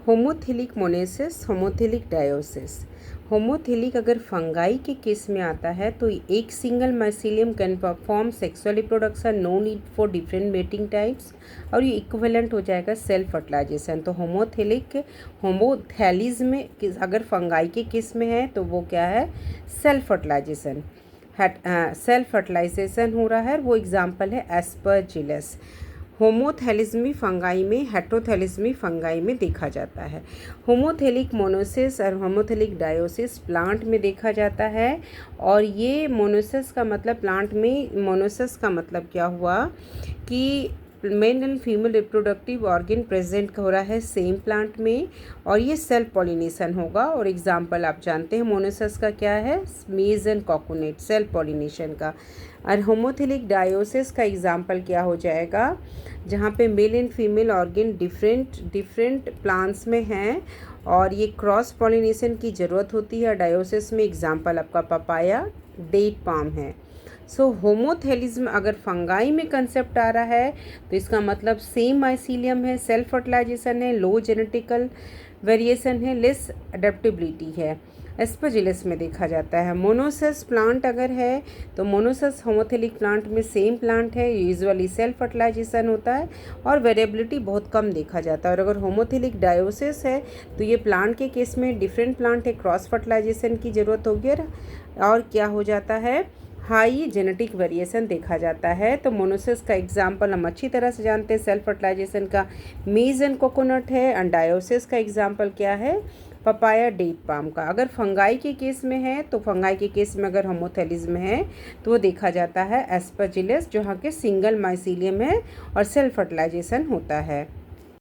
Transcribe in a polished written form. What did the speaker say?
होमोथिलिक मोनेसिस, होमोथिलिक डायोसिस। होमोथिलिक अगर फंगाई के केस में आता है तो एक single mycelium can perform sexual reproduction, no need for different mating types, और ये इक्विवेलेंट हो जाएगा सेल्फ फर्टिलाइजेशन। तो होमोथैलिज में अगर फंगाई के केस में है तो वो क्या है, सेल्फ फर्टिलाइजेशन। सेल्फ फर्टिलाइजेशन हो रहा है, वो एग्जाम्पल है एस्परजिलस। होमोथैलिज्मी फंगाई में, हेटेरोथैलिज्मी फंगाई में देखा जाता है। होमोथैलिक मोनोसिस और होमोथैलिक डायोसिस प्लांट में देखा जाता है। और ये मोनोसिस का मतलब, प्लांट में मोनोसिस का मतलब क्या हुआ कि male and female reproductive organ present हो रहा है सेम प्लांट में, और ये सेल्फ पॉलिनेशन होगा। और एग्जाम्पल आप जानते हैं मोनोसिस का क्या है, मेज एंड कोकोनेट, सेल्फ पॉलिनेशन का। और होमोथिलिक डायोसिस का एग्जाम्पल क्या हो जाएगा, जहाँ पे male and female organ different plants में हैं और ये क्रॉस पॉलिनेशन की ज़रूरत होती है। डायोसिस में एग्जाम्पल आपका पपाया, डेट पाम है। सो होमोथैलिज्म अगर फंगाई में कंसेप्ट आ रहा है तो इसका मतलब सेम माइसीलियम है, सेल्फ फर्टिलाइजेशन है, लो जेनेटिकल वेरिएशन है, लेस अडेप्टेबिलिटी है। एस्परजिलस में देखा जाता है। मोनोसिस प्लांट अगर है तो मोनोसिस होमोथिलिक प्लांट में सेम प्लांट है, यूजुअली सेल्फ फर्टिलाइजेशन होता है और वेरिएबिलिटी बहुत कम देखा जाता है। और अगर होमोथिलिक डायोसिस है तो ये प्लांट के केस में डिफरेंट प्लांट है, क्रॉस फर्टिलाइजेशन की ज़रूरत होगी और क्या हो जाता है, हाई जेनेटिक वेरिएशन देखा जाता है। तो मोनोसिस का एग्जाम्पल हम अच्छी तरह से जानते हैं, सेल्फ फर्टिलाइजेशन का मेज एंड कोकोनट है। एंड डायोसिस का एग्जाम्पल क्या है, पपाया, डेट पाम का। अगर फंगाई के केस में है तो फंगाई के केस में अगर होमोथैलिज्म है तो वो देखा जाता है एस्परजिलस, जहाँ के सिंगल माइसीलियम है और सेल्फ फर्टिलाइजेशन होता है।